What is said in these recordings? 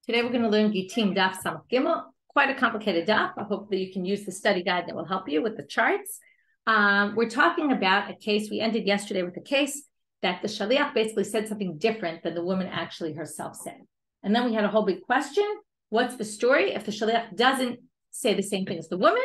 Today we're going to learn Gittin Daf Samach Gimel, quite a complicated daf. I hope that you can use the study guide that will help you with the charts. We're talking about a case, we ended yesterday with a case that the shaliach basically said something different than the woman actually herself said. And then we had a whole big question, what's the story if the shaliach doesn't say the same thing as the woman?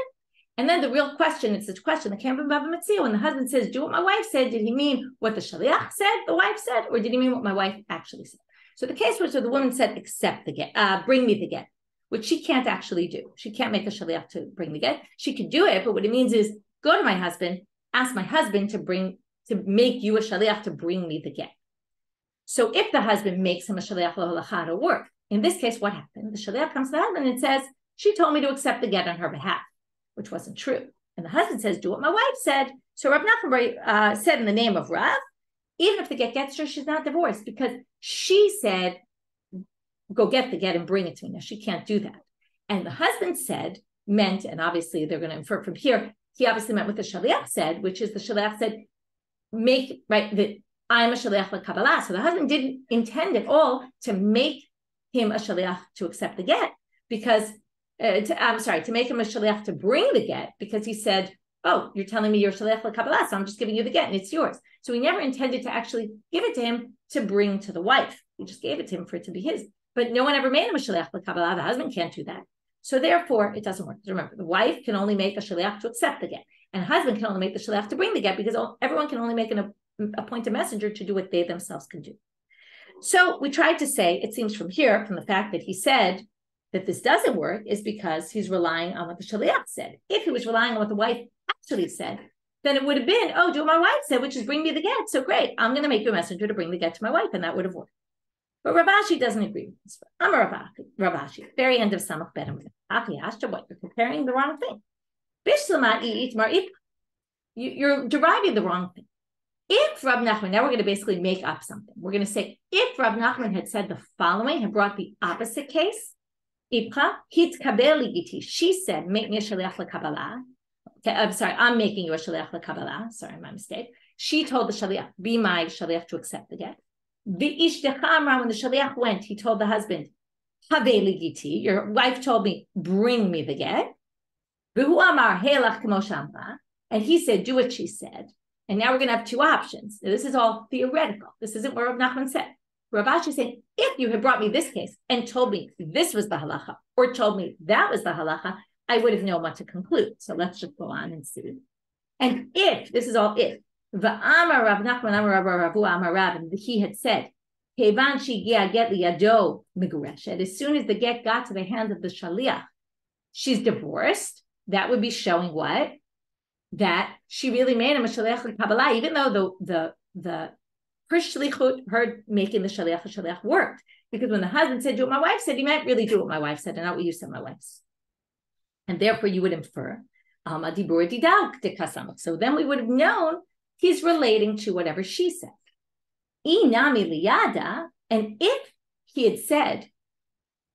And then the real question, it's this question that came from Bava Metzia, when the husband says, do what my wife said, did he mean what the shaliach said, the wife said, or did he mean what my wife actually said? So the case was where the woman said, accept the get, bring me the get, which she can't actually do. She can't make a shaliach to bring the get. She could do it, but what it means is go to my husband, ask my husband to make you a shaliach to bring me the get. So if the husband makes him a shaliach l'halacha to work, in this case, what happened? The shaliach comes to the husband and says, she told me to accept the get on her behalf, which wasn't true. And the husband says, do what my wife said. So Rav Nachman said in the name of Rav, even if the get gets her, she's not divorced because she said, go get the get and bring it to me. Now, she can't do that. And the husband meant, and obviously they're going to infer from here, he obviously meant what the shaliach said, which is the shaliach said, that I'm a shaliach l'kabbalah. So the husband didn't intend at all to make him a shaliach to accept the get because, to make him a shaliach to bring the get because he said, oh, you're telling me you're shaliach l'kabbalah, so I'm just giving you the get and it's yours. So he never intended to actually give it to him to bring to the wife. He just gave it to him for it to be his. But no one ever made him a shaliach l'kabbalah. The husband can't do that. So therefore, it doesn't work. Remember, the wife can only make a shaliach to accept the get, and the husband can only make the shaliach to bring the get because everyone can only make appoint a messenger to do what they themselves can do. So we tried to say, it seems from here, from the fact that he said that this doesn't work, is because he's relying on what the shaliach said. If he was relying on what the wife actually said, then it would have been, oh, do what my wife said, which is bring me the get. So great, I'm going to make you a messenger to bring the get to my wife, and that would have worked. But Rav Ashi doesn't agree with this. I'm a Rav Ashi. Very end of Samach Ben. What? You're comparing the wrong thing. You're deriving the wrong thing. If Rav Nachman, now we're going to basically make up something. We're going to say, if Rav Nachman had said the following, had brought the opposite case, she said, make me a shaliach l'kabbalah. Okay, I'm sorry, I'm making you a shaliach l'kabbalah. Sorry, my mistake. She told the shaliach, be my shaliach to accept the get. When the shaliach went, he told the husband, your wife told me, bring me the get. Heilach and he said, do what she said. And now we're going to have two options. Now, this is all theoretical. This isn't what Rav Nachman said. Rav Ashi is saying, if you had brought me this case and told me this was the halacha, or told me that was the halacha, I would have known what to conclude. So let's just go on and see. And if, this is all if, V'amar Rav Nachman Amar Rav Amar Rav, and he had said, Kevan shigia get liyado migureshet, as soon as the get got to the hands of the shaliach, she's divorced. That would be showing what? That she really made him a shaliach l'kabbalah, even though the her shlichut, her making the shaliach worked. Because when the husband said, do what my wife said, he meant really do what my wife said, and not what you said my wife said. And therefore you would infer, so then we would have known he's relating to whatever she said. Inami liyada, and if he had said,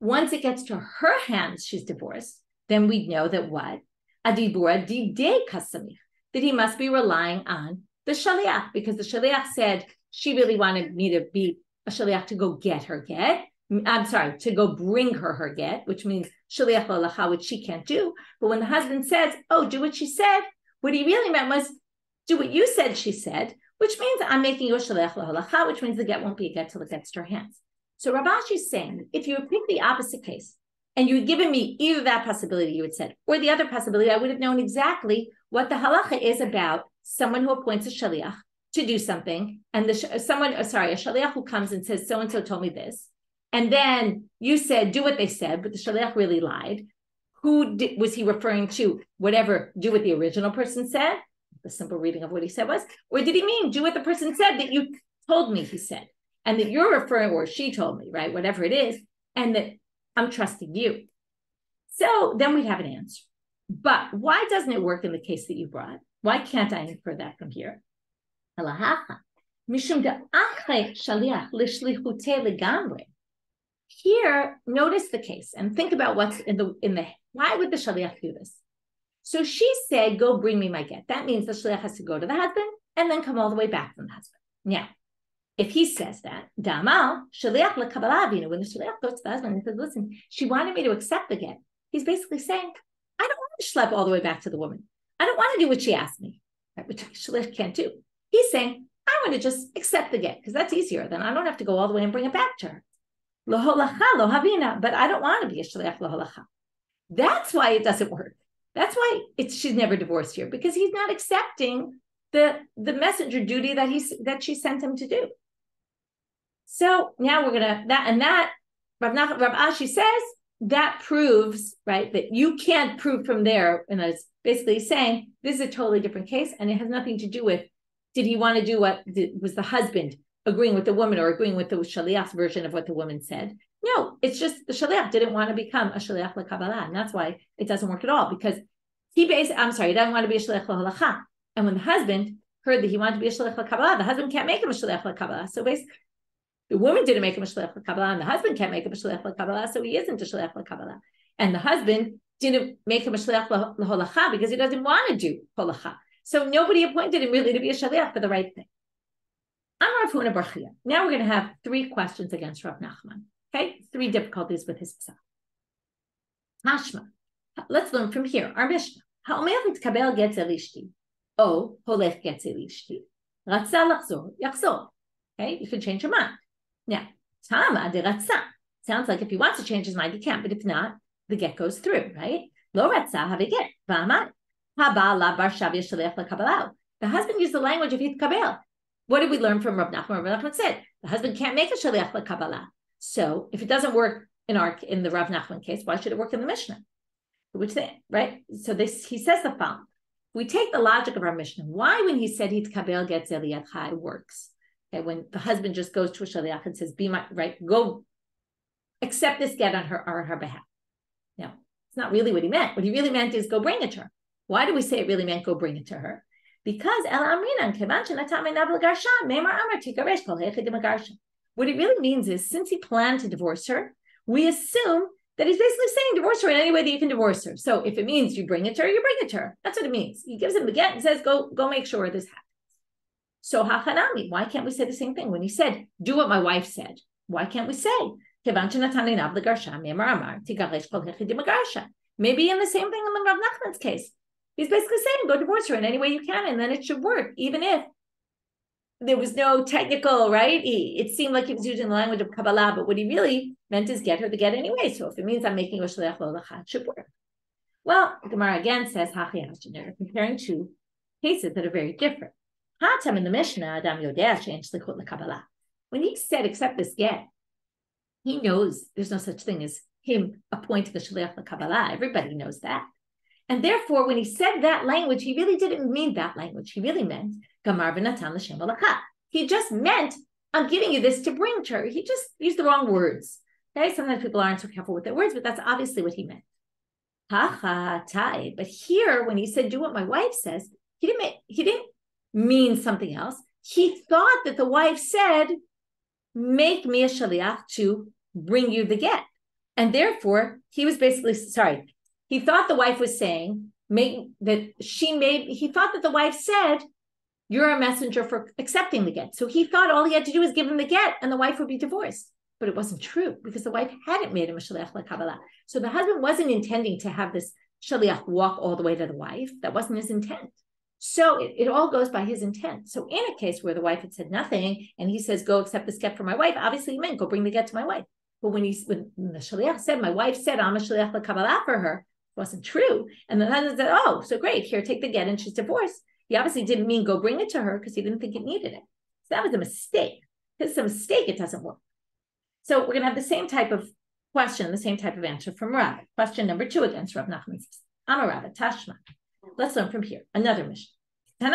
once it gets to her hands, she's divorced, then we'd know that what? Adibura didei kasamich, that he must be relying on the shaliach, because the shaliach said she really wanted me to be a shaliach to go get her get. I'm sorry, to go bring her get, which means shaliach l'halacha, which she can't do. But when the husband says, oh, do what she said, what he really meant was, do what you said she said, which means I'm making you a shaliach l'halacha, which means the get won't be a get till it gets to her hands. So Rav Ashi is saying, if you would pick the opposite case, and you had given me either that possibility you had said, or the other possibility, I would have known exactly what the halacha is about someone who appoints a shaliach to do something, and a shaliach who comes and says, so-and-so told me this, and then you said, do what they said, but the shaliach really lied. Was he referring to? Whatever, do what the original person said? The simple reading of what he said was, or did he mean do what the person said that you told me he said, and that you're referring, or she told me, right? Whatever it is, and that I'm trusting you. So then we have an answer. But why doesn't it work in the case that you brought? Why can't I infer that from here? Here, notice the case and think about what's in the why would the shaliach do this? So she said, go bring me my get. That means the shaliach has to go to the husband and then come all the way back from the husband. Now, if he says that, Damal, Shaliach lekabala avinu, when the Shaliach goes to the husband and says, listen, she wanted me to accept the get. He's basically saying, I don't want to schlep all the way back to the woman. I don't want to do what she asked me, right, which Shaliach can't do. He's saying, I want to just accept the get because that's easier. Then I don't have to go all the way and bring it back to her. Lo holacha, lo havina, but I don't want to be a Shaliach lo holacha. That's why it doesn't work. That's why she's never divorced here, because he's not accepting the messenger duty that she sent him to do. So now we're gonna that Rav Ashi says that proves, right, that you can't prove from there, and it's basically saying this is a totally different case, and it has nothing to do with did he want to do was the husband agreeing with the woman or agreeing with the shaliach's version of what the woman said. No, it's just the shaliach didn't want to become a shaliach lekabbalah, and that's why it doesn't work at all, because he doesn't want to be a shaliach leholacha. And when the husband heard that he wanted to be a shaliach lekabbalah, the husband can't make him a shaliach lekabbalah. So basically, the woman didn't make him a shaliach lekabbalah, and the husband can't make him a shaliach lekabbalah, so he isn't a shaliach lekabbalah. And the husband didn't make him a shaliach leholacha because he doesn't want to do holacha. So nobody appointed him really to be a shaliach for the right thing. Now we're going to have 3 questions against Rav Nachman. Okay, 3 difficulties with his psach. Hashma. Let's learn from here. Our Mishnah. Ha'omer yitkabel getz elishti. O holech getz elishti. Ratza lachzor yachzor. Okay, you can change your mind. Now, Tama de ratza. Sounds like if he wants to change his mind, he can. But if not, the get goes through, right? Lo ratza have a get. V'amar. Haba la bar shav yeshalech lekabbalah. The husband used the language of yitkabel. What did we learn from Rav Nachman? Rav Nachman said the husband can't make a shaliach lekabbalah. So if it doesn't work in the Rav Nachman case, why should it work in the Mishnah? Which they, right? So he says the following. We take the logic of our Mishnah. Why, when he said hitkabel getz eliyadcha, works? Okay, when the husband just goes to a shaliach and says, "Be my right, go accept this get on her behalf." Now, it's not really what he meant. What he really meant is go bring it to her. Why do we say it really meant go bring it to her? Because what it really means is, since he planned to divorce her, we assume that he's basically saying divorce her in any way that you can divorce her. So if it means you bring it to her, you bring it to her. That's what it means. He gives him the get and says, go make sure this happens. So hachanami, why can't we say the same thing? When he said, do what my wife said, why can't we say, maybe in the same thing in the Rav Nachman's case. He's basically saying, go divorce her in any way you can, and then it should work, even if there was no technical, right? It seemed like he was using the language of Kabbalah, but what he really meant is get her to get anyway. So if it means I'm making a shaliach leholacha, it should work. Well, the Gemara again says, they're comparing 2 cases that are very different. Hatam in the Mishnah, Adam Yodeh she'en shlichut lekabbalah. When he said, accept this get, he knows there's no such thing as him appointing the shaliach lekabbalah. Everybody knows that. And therefore, when he said that language, he really didn't mean that language. He really meant, Gamar v'natan l'shem halacha. He just meant, I'm giving you this to bring to her. He just used the wrong words. Okay, sometimes people aren't so careful with their words, but that's obviously what he meant. Ha tai. But here, when he said, do what my wife says, he didn't mean something else. He thought that the wife said, make me a shaliach to bring you the get. And therefore, he was basically, he thought the wife was saying, he thought that the wife said, you're a messenger for accepting the get. So he thought all he had to do was give him the get and the wife would be divorced. But it wasn't true, because the wife hadn't made him a shaliach lekabbalah. So the husband wasn't intending to have this shaliach walk all the way to the wife. That wasn't his intent. So it all goes by his intent. So in a case where the wife had said nothing and he says, go accept this get for my wife, obviously he meant go bring the get to my wife. But when the shaliach said, my wife said I'm a shaliach lekabbalah for her, it wasn't true. And the husband said, oh, so great, here, take the get, and she's divorced. He obviously didn't mean go bring it to her because he didn't think it needed it. So that was a mistake. Because it's a mistake, it doesn't work. So we're going to have the same type of question, the same type of answer from Rav. Question number 2 against Rav Nachman. Amarav Tashma. Let's learn from here. Another mission. A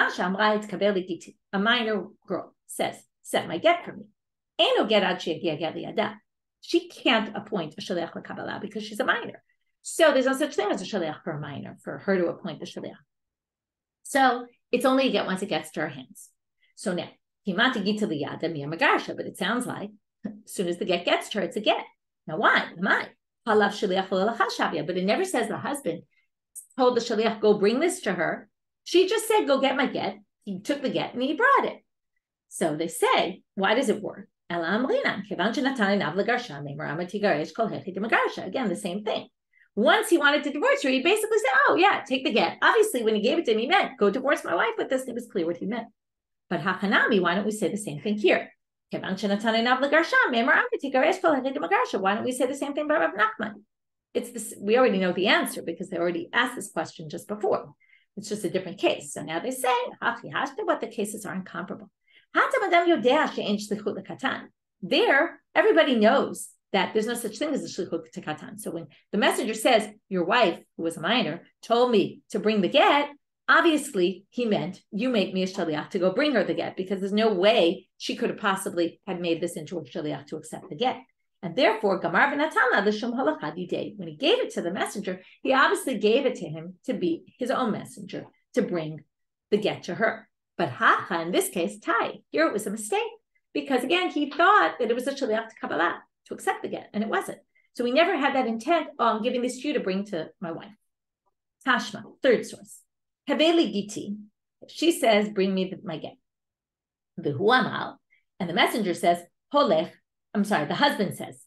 minor girl says, set my get for me. She can't appoint a shaliach lekabbalah because she's a minor. So there's no such thing as a shaliach for a minor, for her to appoint the shaliach. So it's only a get once it gets to her hands. So now, but it sounds like as soon as the get gets to her, it's a get. Now why? But it never says the husband told the shaliach, go bring this to her. She just said, go get my get. He took the get and he brought it. So they say, why does it work? Again, the same thing. Once he wanted to divorce her, he basically said, oh yeah, take the get. Obviously, when he gave it to him, he meant, go divorce my wife with this. It was clear what he meant. But Hachanami, why don't we say the same thing here? Why don't we say the same thing about Rav Nachman? It's this, we already know the answer because they already asked this question just before. It's just a different case. So now they say, what the cases are incomparable. There, everybody knows that there's no such thing as a shlichut to katan. So when the messenger says, your wife, who was a minor, told me to bring the get, obviously he meant, you make me a shaliach to go bring her the get, because there's no way she could have possibly had made this into a shaliach to accept the get. And therefore, Gamar v'natana l'shum halacha didei. When he gave it to the messenger, he obviously gave it to him to be his own messenger, to bring the get to her. But hacha, in this case, tai, here it was a mistake. Because again, he thought that it was a shaliach to Kabbalah, to accept the get, and it wasn't. So he never had that intent on giving this to you to bring to my wife. Tashma, third source. Haveli giti, she says, bring me my get. V'hu amal, and the messenger says, holech, I'm sorry, the husband says,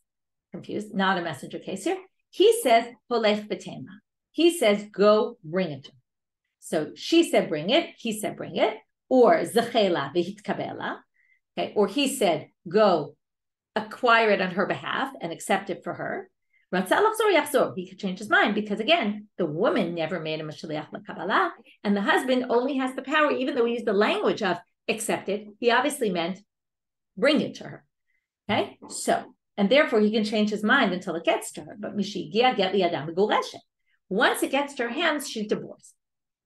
confused, not a messenger case here. He says, holech b'tema. He says, go bring it to her. So she said, bring it. He said, bring it. Or zechela v'hitkabela. Okay. Or he said, go acquire it on her behalf and accept it for her. He could change his mind because, again, the woman never made him a shaliach l'kabbalah, and the husband only has the power, even though he used the language of accept it, he obviously meant bring it to her. Okay, so, and therefore he can change his mind until it gets to her. But once it gets to her hands, she's divorced.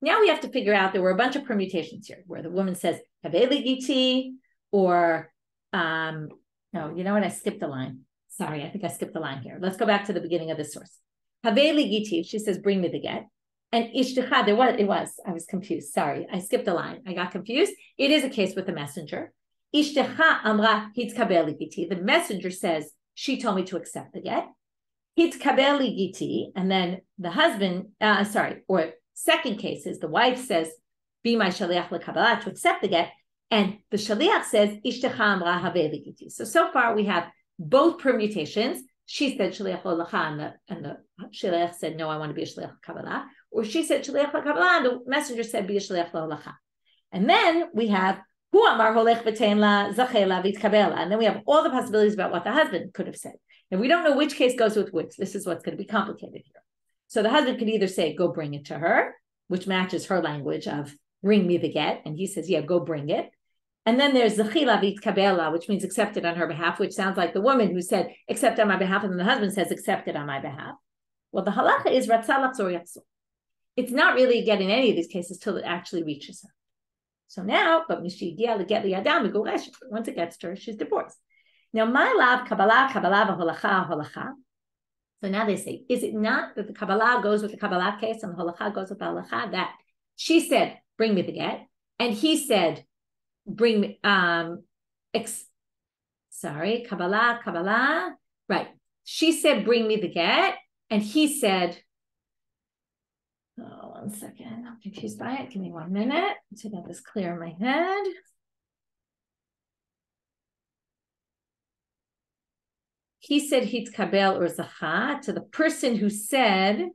Now we have to figure out, there were a bunch of permutations here where the woman says, Haveli giti, or, no, you know what? I skipped the line. Sorry, I think I skipped the line here. Let's go back to the beginning of this source. Haveli giti, she says, bring me the get. And ishticha, I was confused. Sorry, I skipped the line. I got confused. It is a case with the messenger. Ishticha amra hitkabeli giti. The messenger says, she told me to accept the get. Hitkabeli giti, and then the husband, or second case is the wife says, be my shaliach l'kabbalah, to accept the get. And the shaliach says, ishticha amra haveli giti. So far we have both permutations. She said shaliach l'lacha, and the shaliach said, no, I want to be a shaliach l'kabbalah. Or she said shaliach l'kabbalah, and the messenger said, be a shaliach l'lacha. And then we have hu amar holech v'tein la zachela v'tkabela. And then we have all the possibilities about what the husband could have said. And we don't know which case goes with which. This is what's going to be complicated here. So the husband could either say, go bring it to her, which matches her language of bring me the get. And he says, yeah, go bring it. And then there's zechila v'tkabela, which means accept it on her behalf, which sounds like the woman who said, accept on my behalf. And then the husband says, accept it on my behalf. Well, the halacha is ratzah lachzor yatzor. It's not really a get in any of these cases till it actually reaches her. So now, but once it gets to her, she's divorced. Now, my love, Kabbalah, holacha, holacha. So now they say, is it not that the Kabbalah goes with the Kabbalah case and the holacha goes with the holacha? That she said, bring me the get, and he said, bring me, Kabbalah, right. She said, bring me the get, and he said, oh, one second, I'm confused by it. Give me 1 minute to get this clear in my head. He said hitkabel or zacha to the person who said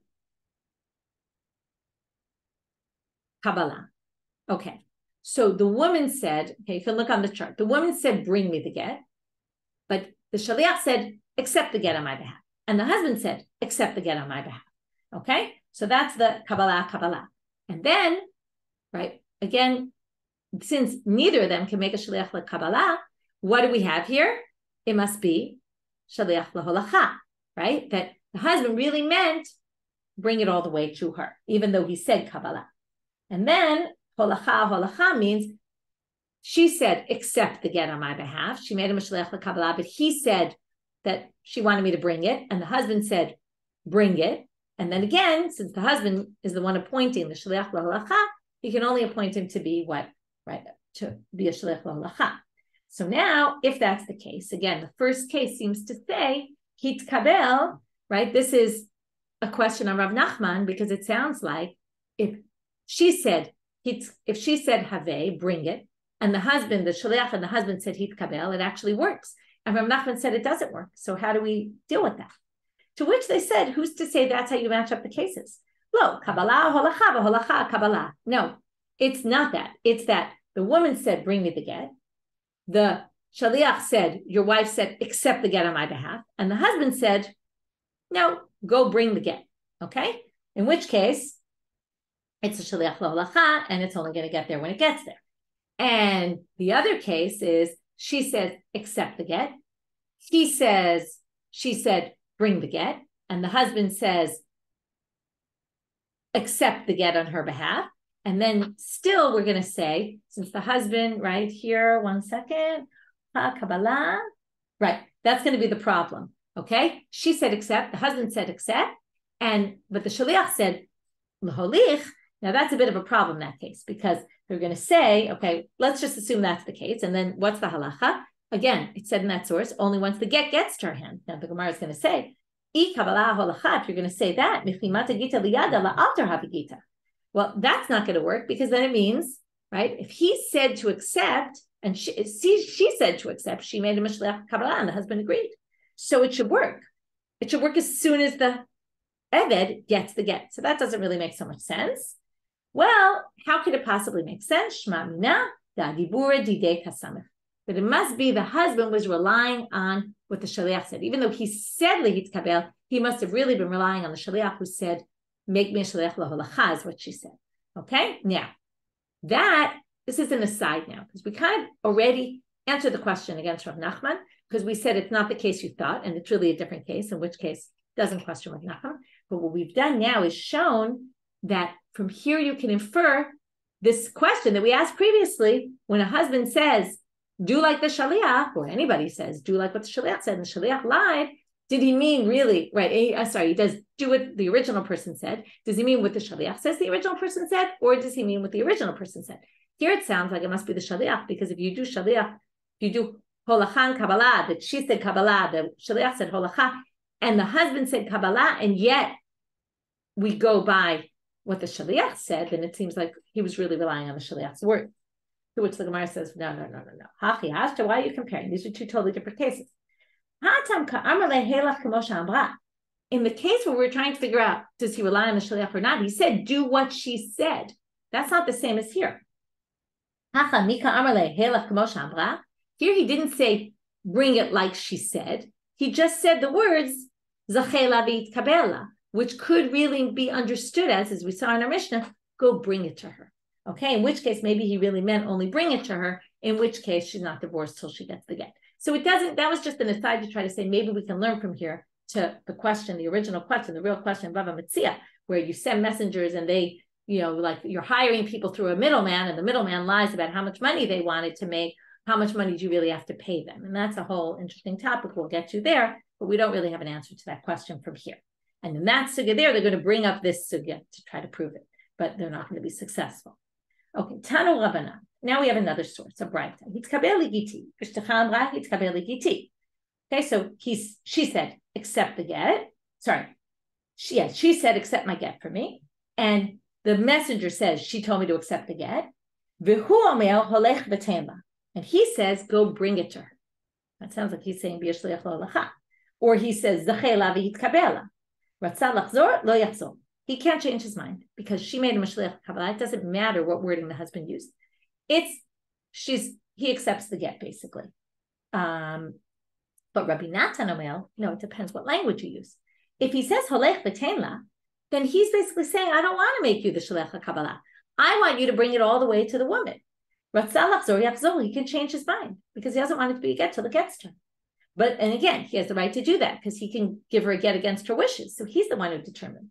Kabbalah. Okay, so the woman said, okay, you can look on the chart. The woman said, bring me the get, but the shaliach said, accept the get on my behalf. And the husband said, accept the get on my behalf. Okay, so that's the Kabbalah. And then, right, again, since neither of them can make a shaliach l'Kabbalah, what do we have here? It must be shaliach l'holacha, right? That the husband really meant bring it all the way to her, even though he said Kabbalah. And then holacha means she said, accept the get on my behalf. She made him a shaliach l'Kabbalah, but he said that she wanted me to bring it. And the husband said, bring it. And then again, since the husband is the one appointing the shaliach l'holacha, he can only appoint him to be what? Right, to be a shaliach l'holacha. So now, if that's the case, again, the first case seems to say, hitkabel, right? This is a question on Rav Nachman, because it sounds like if she said have, bring it, and the shaliach and the husband said hitkabel, it actually works. And Rav Nachman said it doesn't work. So how do we deal with that? To which they said, who's to say that's how you match up the cases? Lo, Kabbalah, holacha, holacha, Kabbalah. No, it's not that. It's that the woman said, bring me the get. The shaliach said, your wife said, accept the get on my behalf. And the husband said, no, go bring the get. Okay? In which case, it's a shaliach holacha, and it's only going to get there when it gets there. And the other case is, she says, accept the get. She said, bring the get. And the husband says, accept the get on her behalf. And then still we're going to say, since the husband, right here, 1 second, Kabbalah, right, that's going to be the problem, okay? She said accept, the husband said accept, but the shaliach said l'holich. Now that's a bit of a problem in that case, because they're going to say, okay, let's just assume that's the case. And then what's the halacha? Again, it said in that source, only once the get gets to her hand. Now the Gemara is going to say, if you're going to say that, well, that's not going to work, because then it means, right, if he said to accept, and she said to accept, she made a mishleach kabbalah, and the husband agreed. So it should work. It should work as soon as the Eved gets the get. So that doesn't really make so much sense. Well, how could it possibly make sense? That it must be the husband was relying on what the shaliach said. Even though he said lehitkabel, he must have really been relying on the shaliach who said, make me a shaliach laholacha, is what she said. Okay? Now, this is an aside now, because we kind of already answered the question against Rav Nachman, because we said it's not the case you thought, and it's really a different case, in which case doesn't question Rav Nachman. But what we've done now is shown that from here you can infer this question that we asked previously. When a husband says, do like the shaliach, or anybody says, do like what the shaliach said, and the shaliach lied, did he mean really, right, he does do what the original person said. Does he mean what the shaliach says the original person said, or does he mean what the original person said? Here it sounds like it must be the shaliach, because if you do shaliach, you do holachan kabbalah, that she said kabbalah, the shaliach said holacha, and the husband said kabbalah, and yet we go by what the shaliach said, then it seems like he was really relying on the shaliach's word. To which the Gemara says, no. Hachi hashta, why are you comparing? These are two totally different cases. In the case where we're trying to figure out, does he rely on the shaliach or not? He said, do what she said. That's not the same as here. Here he didn't say, bring it like she said. He just said the words, which could really be understood as we saw in our Mishnah, go bring it to her. Okay, in which case maybe he really meant only bring it to her, in which case she's not divorced till she gets the get. So it doesn't, that was just an aside to try to say maybe we can learn from here to the question, the original question, the real question, Bava Metzia, where you send messengers and they, like you're hiring people through a middleman, and the middleman lies about how much money they wanted to make. How much money do you really have to pay them? And that's a whole interesting topic. We'll get to there, but we don't really have an answer to that question from here. And in that sugya there, they're going to bring up this sugya to try to prove it, but they're not going to be successful. Okay, Tanu Rabbanit. Now we have another source, a Braita. Okay, so she said, accept the get. Sorry. She said, accept my get for me. And the messenger says, she told me to accept the get. And he says, go bring it to her. That sounds like he's saying, or he says, he can't change his mind because she made a mishleach kabbalah. It doesn't matter what wording the husband used. He accepts the get basically. But Rabbi Natan Omer, no, it depends what language you use. If he says holech v'tenla, then he's basically saying, I don't want to make you the shleach kabbalah. I want you to bring it all the way to the woman. He can change his mind because he doesn't want it to be a get till it gets to her. And again, he has the right to do that because he can give her a get against her wishes. So he's the one who determines.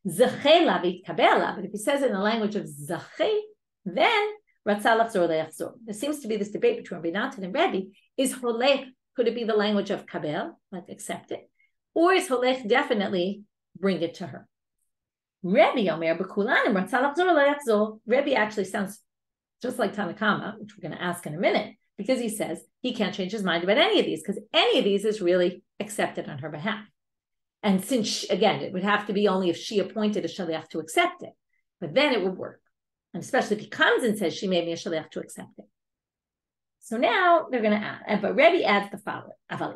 But if he says it in the language of Zachei, then there seems to be this debate between Rabbi Natan and Rebbe. Is Holech, could it be the language of Kabel, like accept it? Or is Holech definitely bring it to her? Rebbe Omer b'kulanim Rebbe actually sounds just like Tanakama, which we're going to ask in a minute, because he says he can't change his mind about any of these, because any of these is really accepted on her behalf. And since, again, it would have to be only if she appointed a shaliach to accept it, but then it would work. And especially if he comes and says, she made me a shaliach to accept it. So now they're going to add, but Rebbe adds the following. Like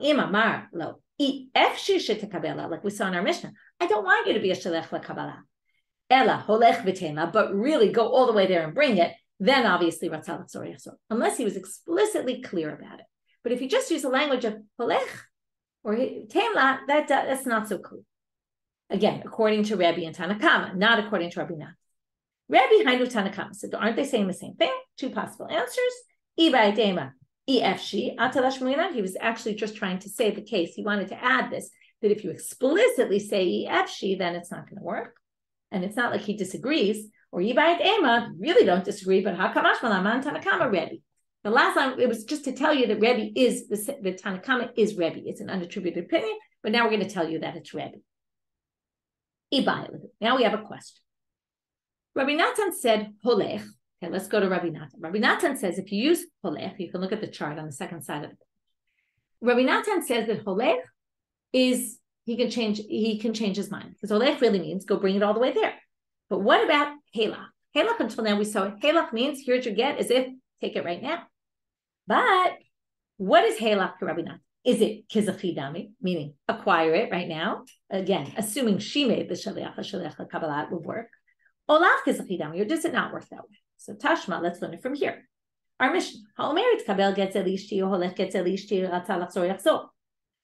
we saw in our Mishnah, I don't want you to be a shalech lekabbalah. Ella holech v'tema, but really go all the way there and bring it. Then obviously ratzah l'chzor yachzor, unless he was explicitly clear about it. But if you just use the language of holech or temla, that's not so clear. Again, according to Rebbe and Tanakama, not according to Rabbanit. Rebbe hainu Tanakama. So aren't they saying the same thing? Two possible answers. He was actually just trying to say the case. He wanted to add this, that if you explicitly say efshi, then it's not going to work. And it's not like he disagrees. Or Yibayit Ema, really don't disagree, but Hakamash Malaman Tanakama Rebbe. The last line, it was just to tell you that Rebbe is, the Tanakama is Rebbe. It's an unattributed opinion, but now we're going to tell you that it's Rebbe. Now we have a question. Rabbi Natan said, Holech. Okay, let's go to Rabbi Natan. Rabbi Natan says if you use holech, you can look at the chart on the second side of it. Rabbi Natan says that holech is he can change his mind because holech really means go bring it all the way there. But what about heilach? Heilach until now we saw heilach means here's your get as if take it right now. But what is heilach to Rabbi Natan? Is it kizachidami, meaning acquire it right now? Again, assuming she made the shaliach kabbalah would work. Olaf kizachidami, or does it not work that way? So Tashma, let's learn it from here. Our mission. Ha'omerit kabel gets elishti, holech gets elishti, ratzah l'chzor yachzor.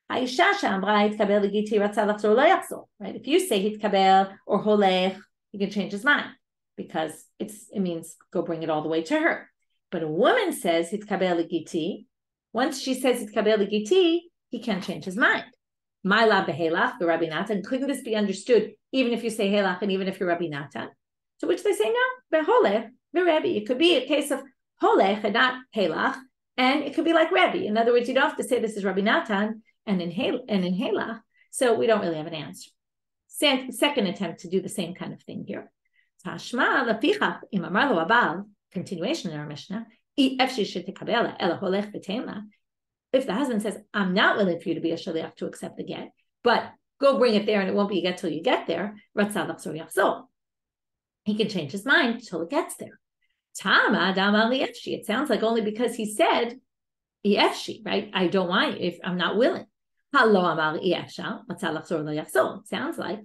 Ha'isha she'amra hitkabel legiti, ratzah l'chzor lo yachzor. Right? If you say hitkabel or holech, he can change his mind because it means go bring it all the way to her. But a woman says hitkabel legiti. Once she says hitkabel legiti, he can't change his mind. My la beheilach, the Rabbi Natan. Couldn't this be understood even if you say heilach and even if you're Rabbi Natan? To which they say no, beholech. The Rebbe. It could be a case of holech and not heilach, and it could be like Rebbe. In other words, you don't have to say this is Rabbi Natan and in heilach, so we don't really have an answer. Second attempt to do the same kind of thing here. Tashma lafichach im amar lo abal, continuation in our Mishnah. If the husband says, I'm not willing for you to be a shaliach to accept the get, but go bring it there and it won't be a get till you get there, ratzah l'chzor yachzor. He can change his mind till it gets there. It sounds like only because he said right? I don't want you if I'm not willing. It sounds like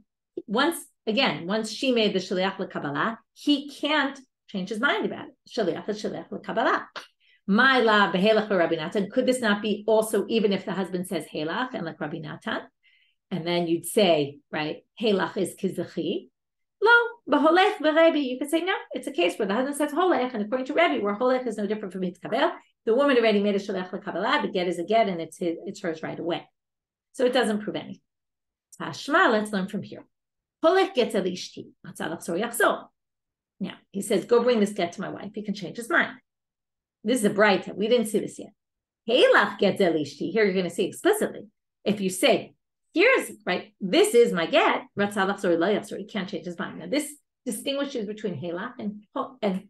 once she made the shaliach l'kabbalah, he can't change his mind about it. Shaliach l'kabbalah. My la beheilach Rabbi Natan. Could this not be also even if the husband says heilach and like Rabbi Natan? And then you'd say, right, heilach is kizachi. Lo, b'holech v'Rebbe. You could say, no, it's a case where the husband says holech, and according to Rebbe, where holech is no different from hitkabel, the woman already made a shalech l'kabbalah, the get is a get, and it's hers right away. So it doesn't prove anything. Hashma, let's learn from here. Holech gets elishti, ratzah l'chzor yachzor. Now, he says, go bring this get to my wife. He can change his mind. This is a bright. We didn't see this yet. Heilach gets elishti. Here you're going to see explicitly. If you say, here's, right, this is my get, ratzah l'chzor lo yachzor, he can't change his mind. Now, this distinguishes between heilach and holech.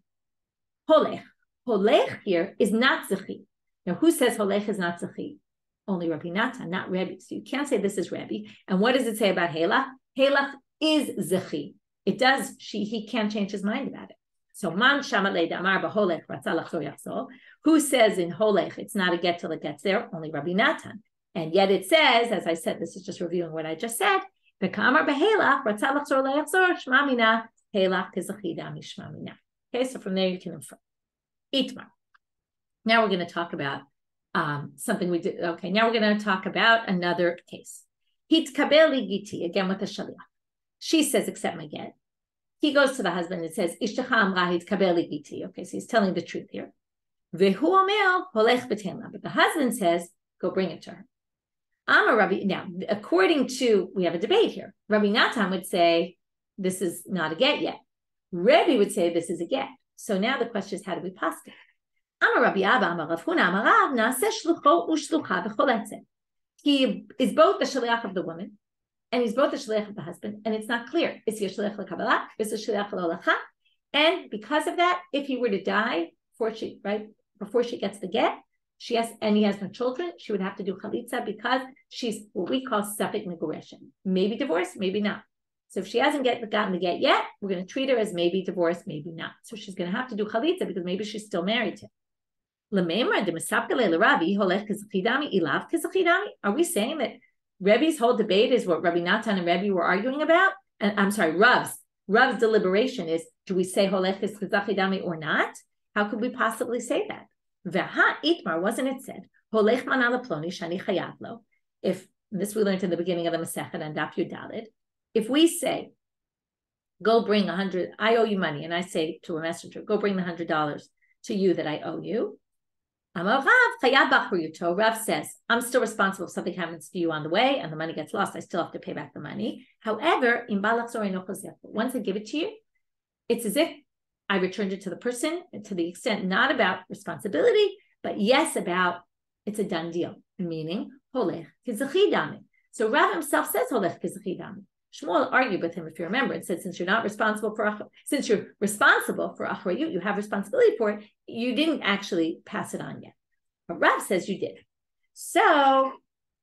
Holech here is not zechi. Now, who says holech is not zechi? Only Rabbi Natan, not Rebbe. So you can't say this is Rebbe. And what does it say about heilach? Heilach is zechi. It does. He can't change his mind about it. So man shamalei damar b'holech ratzah l'chzor yachzor. Who says in holech it's not a get till it gets there? Only Rabbi Natan. And yet it says, as I said, this is just reviewing what I just said. V'kamar b'heilach ratzah l'chzor lo yachzor shmamina heilach kizachida mishmamina. Okay, so from there you can infer. Itmar. Now we're going to talk about something we did. Okay, now we're going to talk about another case. Hitkabel giti, again with the shaliach. She says, accept my get. He goes to the husband and says, Ishtecha amra hitkabel giti. Okay, so he's telling the truth here. Vehu omer holech b'tenla. But the husband says, go bring it to her. Amar Rabbi. Now, according to, we have a debate here. Rabbi Natan would say, this is not a get yet. Rebbe would say, this is a get. So now the question is, how do we pass it? Amar Rabbi Abba, Amar Rav Huna, Amar Rav, Naaseh shlucho u'shlucha v'choletzeh. He is both the shaliach of the woman, and he's both the shaliach of the husband, and it's not clear. Is he a shaliach l'kabbalah? Is he a shaliach l'holacha? And because of that, if he were to die before she gets the get, and he has no children, she would have to do chalitza because she's what we call safek megureshin. Maybe divorced, maybe not. So if she hasn't gotten the get yet, we're going to treat her as maybe divorced, maybe not. So she's going to have to do chalitza because maybe she's still married to him. Are we saying that Rebbe's whole debate is what Rabbi Natan and Rebbe were arguing about? And I'm sorry, Rav's deliberation is, do we say holech is chizachidami or not? How could we possibly say that? V'ha itmar, wasn't it said? Holech manala ploni shani chayav lo. If this we learned in the beginning of the Masechet and Daf Yudalid, if we say, go bring 100, I owe you money, and I say to a messenger, go bring the $100 to you that I owe you. Rav says, I'm still responsible if something happens to you on the way and the money gets lost, I still have to pay back the money. However, once I give it to you, it's as if I returned it to the person, to the extent not about responsibility, but yes, about it's a done deal, meaning holech kizachidami. So Rav himself says holech kizachidami. Shmuel argued with him, if you remember, and said, since you're responsible for achrayut, you have responsibility for it, you didn't actually pass it on yet. But Rav says you did. So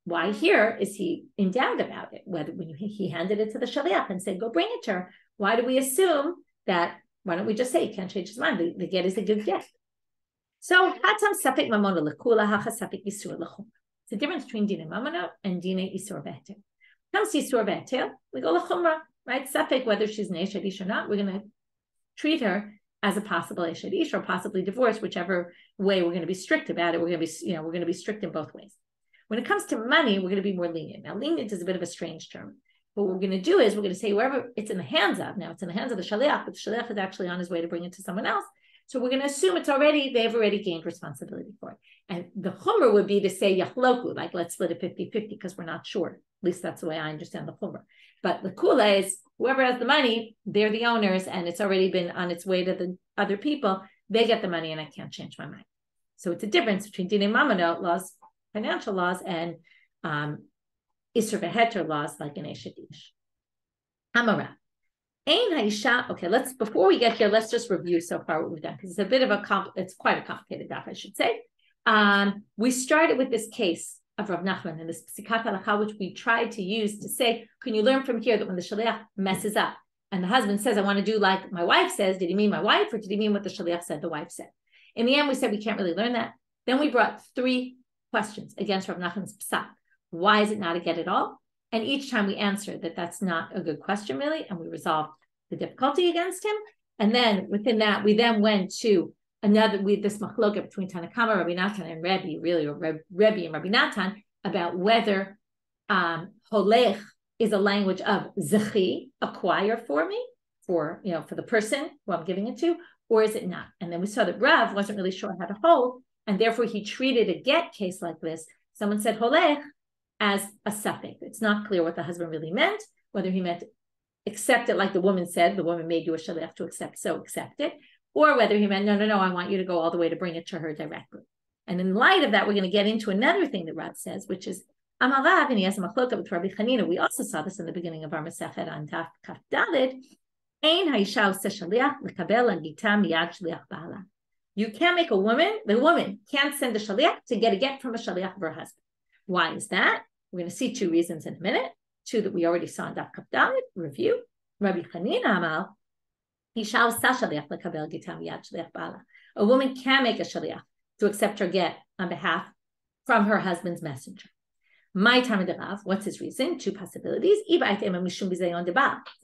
why here is he in doubt about it? Whether when he handed it to the shaliach and said, go bring it to her, why do we assume that, why don't we just say he can't change his mind? The get is a good gift. So hatam sapik mamona lekula hacha sapik isur lechum. It's the difference between dina mamona and dina isur v'heter. Comes Yisur v'heter, we go lechumra, right? Safek, whether she's an Eshet Ish or not, we're going to treat her as a possible Eshet Ish or possibly divorced, whichever way we're going to be strict about it. We're going to be strict in both ways. When it comes to money, we're going to be more lenient. Now, lenient is a bit of a strange term. What we're going to do is we're going to say wherever it's in the hands of, now it's in the hands of the shaliach, but the shaliach is actually on his way to bring it to someone else. So we're going to assume they've already gained responsibility for it. And the chumrah would be to say yachloku, like let's split it 50-50 because we're not sure. At least that's the way I understand the chumrah. But the kula is whoever has the money, they're the owners, and it's already been on its way to the other people. They get the money, and I can't change my mind. So it's a difference between dinei mamona laws, financial laws, and isur v'heter laws like an eshet ish. Amara. Okay, before we get here, let's just review so far what we've done, because it's quite a complicated daf, I should say. We started with this case of Rav Nachman and this psikat halacha, which we tried to use to say, can you learn from here that when the shaliach messes up and the husband says, I want to do like my wife says, did he mean my wife or did he mean what the shaliach said the wife said? In the end, we said we can't really learn that. Then we brought 3 questions against Rav Nachman's psak. Why is it not a get at all? And each time we answered that that's not a good question, really, and we resolved the difficulty against him. And then within that, we then went to this machloket between Tanakama, Rabbi Natan, and Rebbe, really, or Rebbe and Rabbi Natan, about whether holech is a language of zechi, acquire for me, for the person who I'm giving it to, or is it not? And then we saw that Rav wasn't really sure how to hold, and therefore he treated a get case like this. Someone said holech as a suffix. It's not clear what the husband really meant, whether he meant accept it like the woman said, the woman made you a shaliach to accept, so accept it, or whether he meant, no, I want you to go all the way to bring it to her directly. And in light of that, we're going to get into another thing that Rav says, which is Amarav, and he has a machloka with Rabbi Chanina. We also saw this in the beginning of our Masechet on Daf Kaf Daled. Ein haisha ose shaliach lekabel agita miyad shaliach ba'ala. You can't make the woman can't send a shaliach to get a get from a shaliach of her husband. Why is that? We're going to see 2 reasons in a minute. 2 that we already saw in Daf Kaf Daled, review. Rabbi Chanina Amal, isha ose shaliach lekabel agita miyad shaliach ba'ala. A woman can make a shaliach to accept her get on behalf from her husband's messenger. My time of the Rav, what's his reason? 2 possibilities. It's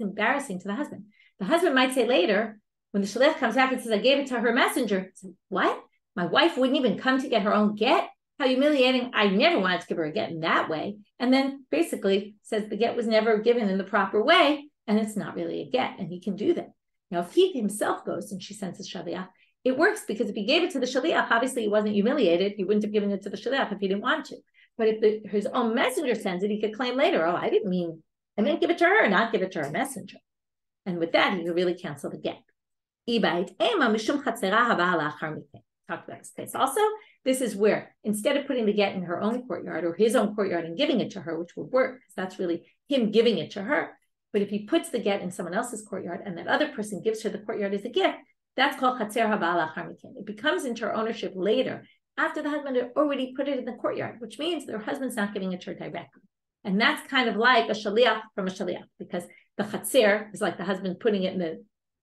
embarrassing to the husband. The husband might say later, when the shaliach comes back and says, I gave it to her messenger, say, what? My wife wouldn't even come to get her own get? How humiliating. I never wanted to give her a get in that way. And then basically says the get was never given in the proper way, and it's not really a get, and he can do that. Now, if he himself goes and she sends a shaliach, it works because if he gave it to the shaliach, obviously he wasn't humiliated. He wouldn't have given it to the shaliach if he didn't want to. But if his own messenger sends it, he could claim later, I meant give it to her, not give it to her messenger. And with that, he could really cancel the get. Talked about this case also. This is where, instead of putting the get in her own courtyard or his own courtyard and giving it to her, which would work, because that's really him giving it to her. But if he puts the get in someone else's courtyard and that other person gives her the courtyard as a gift, that's called chatzer haba'al achar miken. It becomes into her ownership later, after the husband had already put it in the courtyard, which means their husband's not giving it to her directly. And that's kind of like a shaliach from a shaliach, because the chatzer is like the husband putting it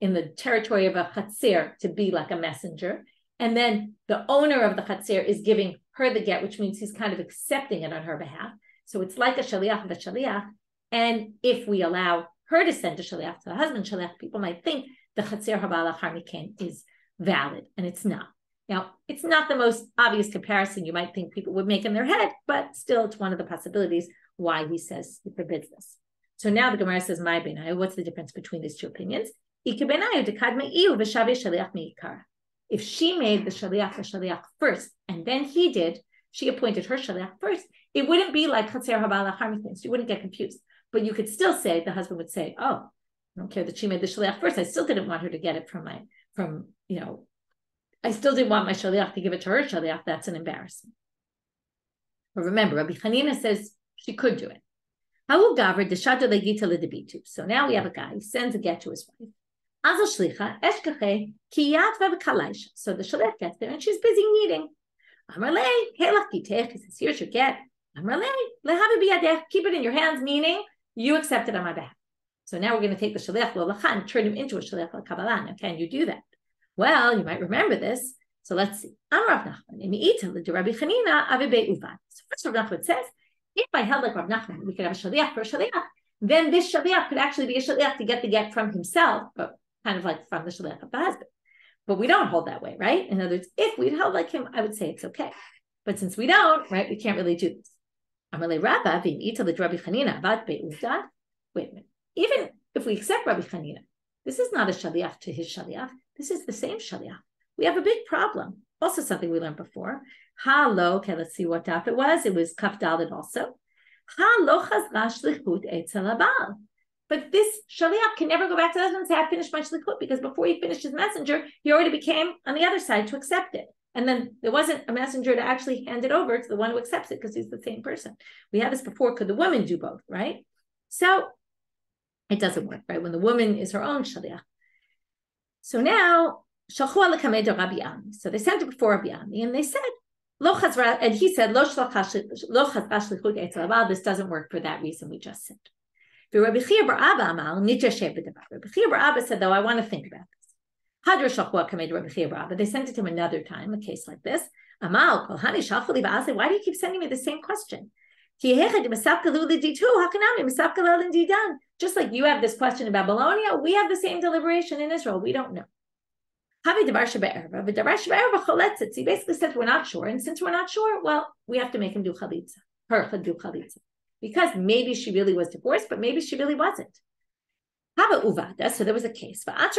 in the territory of a chatzer to be like a messenger. and then the owner of the chatzir is giving her the get, which means he's kind of accepting it on her behalf. So it's like a shaliach of a shaliach. And if we allow her to send a shaliach to the husband shaliach, people might think the chatzir haba lachar mikein is valid, and it's not. Now, it's not the most obvious comparison you might think people would make in their head, but still it's one of the possibilities why he says he forbids this. So now the Gemara says, "My benayu, what's the difference between these two opinions? If she made the shaliach first, and then he did, she appointed her shaliach first, it wouldn't be like chatzir haba lachar mikein, so you wouldn't get confused. But you could still say, the husband would say, oh, I don't care that she made the shaliach first. I still didn't want her to get it I still didn't want my shaliach to give it to her shaliach. That's an embarrassment." But remember, Rabbi Hanina says she could do it. So now we have a guy, he sends a get to his wife. So the shaliach gets there and she's busy kneading. Heilach, he says, here's your get. Keep it in your hands, meaning you accept it on my behalf. So now we're going to take the shaliach l'halacha and turn him into a shaliach l'kabbalah. Now, can you do that? Well, you might remember this. So let's see. Rav Nachman, Rabbi Chanina, so first Rav Nachman says, if I held like Rav Nachman, we could have a shaliach for a shaliach, then this shaliach could actually be a shaliach to get the get from himself, but kind of like from the shaliach of the husband. But we don't hold that way, right? In other words, if we'd held like him, I would say it's okay. But since we don't, right, we can't really do this. Wait a minute. Even if we accept Rabbi Chanina, this is not a shaliach to his shaliach. This is the same shaliach. We have a big problem. Also something we learned before. Okay, let's see what daf it was. It was kaf daled also. But this shaliach can never go back to the husband and say, I finished my shlichut, because before he finished his messenger, he already became on the other side to accept it. And then there wasn't a messenger to actually hand it over to the one who accepts it because he's the same person. We had this before. Could the woman do both, right? So it doesn't work, right? When the woman is her own shaliach. So now, so they sent it before Rabbi Ami, and they said, and he said, this doesn't work for that reason we just said. Rabbi Shiur bar Abba said, though, I want to think about this. They sent it to him another time, a case like this. Why do you keep sending me the same question? Just like you have this question about Babylonia, we have the same deliberation in Israel. We don't know. He basically says we're not sure. And since we're not sure, well, we have to make him do chalitza. Her do chalitza. Because maybe she really was divorced, but maybe she really wasn't. So there was a case. And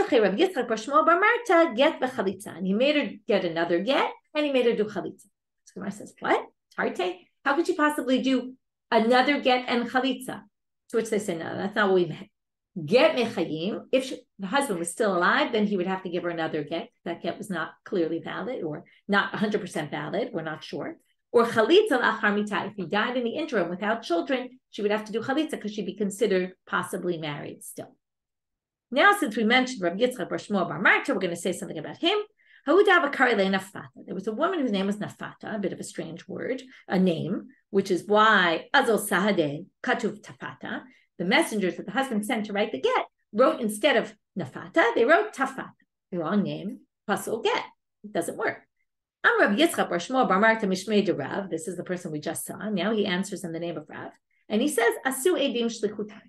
he made her get another get, and he made her do chalitza. So Gemara says, what? Tarte? How could she possibly do another get and chalitza? To which they say, no, that's not what we meant. Get mechayim. If the husband was still alive, then he would have to give her another get. That get was not clearly valid, or not 100% valid. We're not sure. Or chalitza la'achar mita. If he died in the interim without children, she would have to do chalitza because she'd be considered possibly married still. Now, since we mentioned Rabbi Yitzchak bar Shmuel bar Marta, we're going to say something about him. There was a woman whose name was Nafata, a bit of a strange word, a name, which is why Azol Sahadeh Katuv Tafata, the messengers that the husband sent to write the get, wrote instead of Nafata, they wrote Tafata, the wrong name, pasul get. It doesn't work. I'm Rabbi Yitzchak bar Shmuel bar Marta Mishmei de Rav. This is the person we just saw. Now he answers in the name of Rav. And he says, Asu Edim Shlichutai.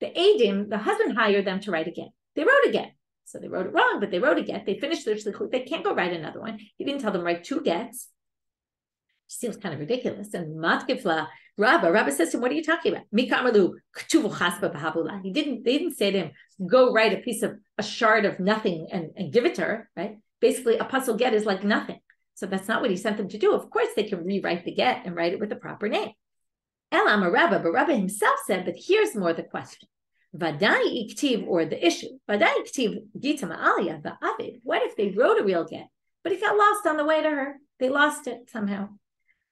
The Edim, the husband hired them to write a get. They wrote a get. So they wrote it wrong, but they wrote a get. They finished their shlichut. They can't go write another one. He didn't tell them write two gets. Which seems kind of ridiculous. And Matkifla, Rabba says to him, what are you talking about? They didn't say to him, go write a shard of nothing and give it to her, right? Basically, a pasul get is like nothing. So that's not what he sent them to do. Of course, they can rewrite the get and write it with the proper name. Elam Rabba, but Rabba himself said, but here's more the question. Vadai iktiv, or the issue. Vadai iktiv gita ma'aliyah va'avid. What if they wrote a real get, but it got lost on the way to her? They lost it somehow.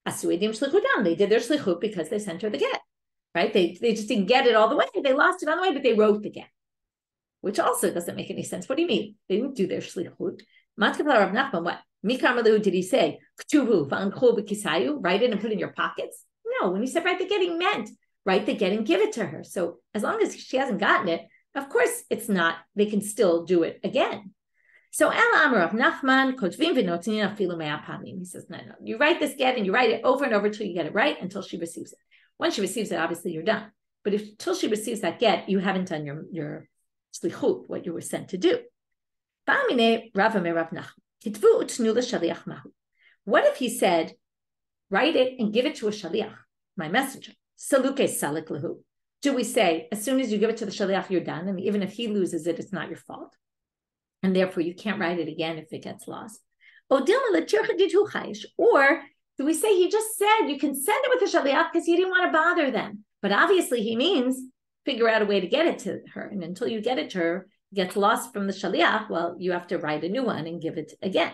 Asuidim shlichutam. They did their shlichut because they sent her the get, right? They just didn't get it all the way. They lost it on the way, but they wrote the get, which also doesn't make any sense. What do you mean? They didn't do their shlichut. Matkapla Rav Nachman, what? Mikamalu did he say? Ktuvu va'anchol b'kisayu. Write it and put it in your pockets. No, when he said write the get, he meant write the get and give it to her. So as long as she hasn't gotten it, of course it's not, they can still do it again. So El Amar of Nachman, Kotvim v'notzinin afilu mea pamim. He says, no. You write this get and you write it over and over till you get it right until she receives it. Once she receives it, obviously you're done. But until she receives that get, you haven't done your slichut, what you were sent to do. What if he said, write it and give it to a shaliach, my messenger? Saluke salik lahu. Do we say, as soon as you give it to the shaliach, you're done? And even if he loses it, it's not your fault. And therefore, you can't write it again if it gets lost. Or do we say he just said you can send it with the shaliach because he didn't want to bother them? But obviously, he means figure out a way to get it to her. And until you get it to her, it gets lost from the shaliach, well, you have to write a new one and give it again.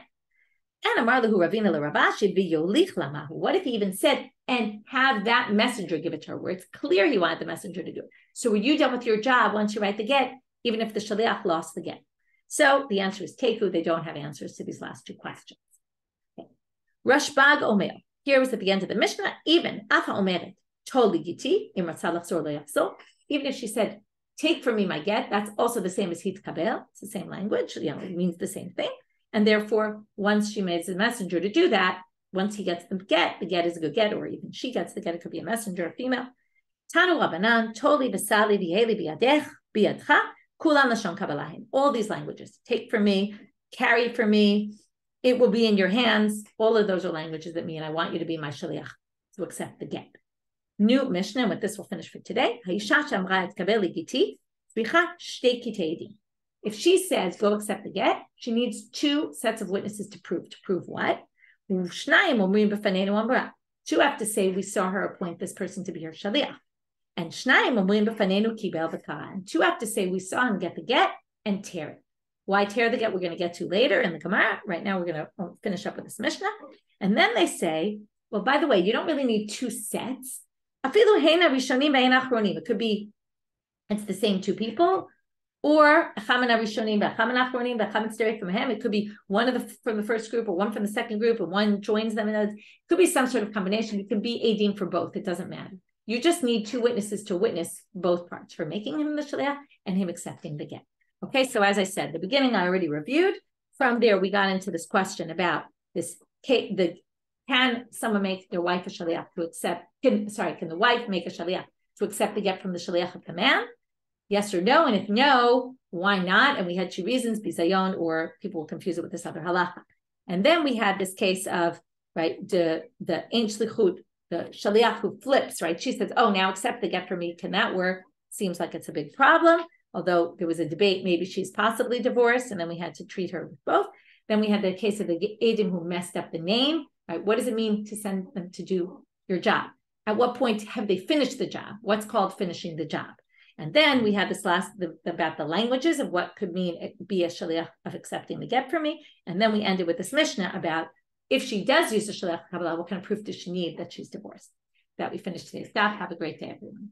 And Amar lahu Ravina l'Ravashi v'yolich lamahu. What if he even said, and have that messenger give it to her, where it's clear he wanted the messenger to do it? So were you done with your job once you write the get, even if the shaliach lost the get? So the answer is Teku. They don't have answers to these last two questions. Okay. Rashbag Omer. Here was at the end of the Mishnah. Even Afa Omeret Toli Giti even if she said, take from me my get, that's also the same as Hit Kabel. It's the same language. It means the same thing. And therefore, once she makes a messenger to do that, once he gets the get is a good get, or even she gets the get, it could be a messenger, a female. Tanu Rabbanan Toli Besali Viheli Biadech Biadcha. All these languages, take for me, carry for me, it will be in your hands. All of those are languages that mean I want you to be my shaliach, to accept the get. New Mishnah, and with this we'll finish for today. If she says, go accept the get, she needs two sets of witnesses to prove. To prove what? Two have to say, we saw her appoint this person to be her shaliach. And two have to say we saw him get the get and tear it. Why tear the get? We're going to get to later in the Gemara. Right now, we're going to finish up with this Mishnah. And then they say, well, by the way, you don't really need two sets. It could be, it's the same two people, or it could be one from the first group or one from the second group, and one joins them. It could be some sort of combination. It can be edim for both. It doesn't matter. You just need two witnesses to witness both parts, for making him the shaliach and him accepting the get. Okay, so as I said, the beginning I already reviewed. From there, we got into this question about this: can someone make their wife a shaliach to accept? Can the wife make a shaliach to accept the get from the shaliach of the man? Yes or no? And if no, why not? And we had two reasons: bizayon, or people will confuse it with this other halacha. And then we had this case of the ein shlichut. The shaliach who flips, right? She says, oh, now accept the get for me. Can that work? Seems like it's a big problem. Although there was a debate, maybe she's possibly divorced, and then we had to treat her with both. Then we had the case of the edim who messed up the name, right? What does it mean to send them to do your job? At what point have they finished the job? What's called finishing the job? And then we had this about the languages of what could mean be a shaliach of accepting the get for me. And then we ended with this Mishnah about if she does use a shaliach kabbalah, what kind of proof does she need that she's divorced? That we finished today's daf. Have a great day, everyone.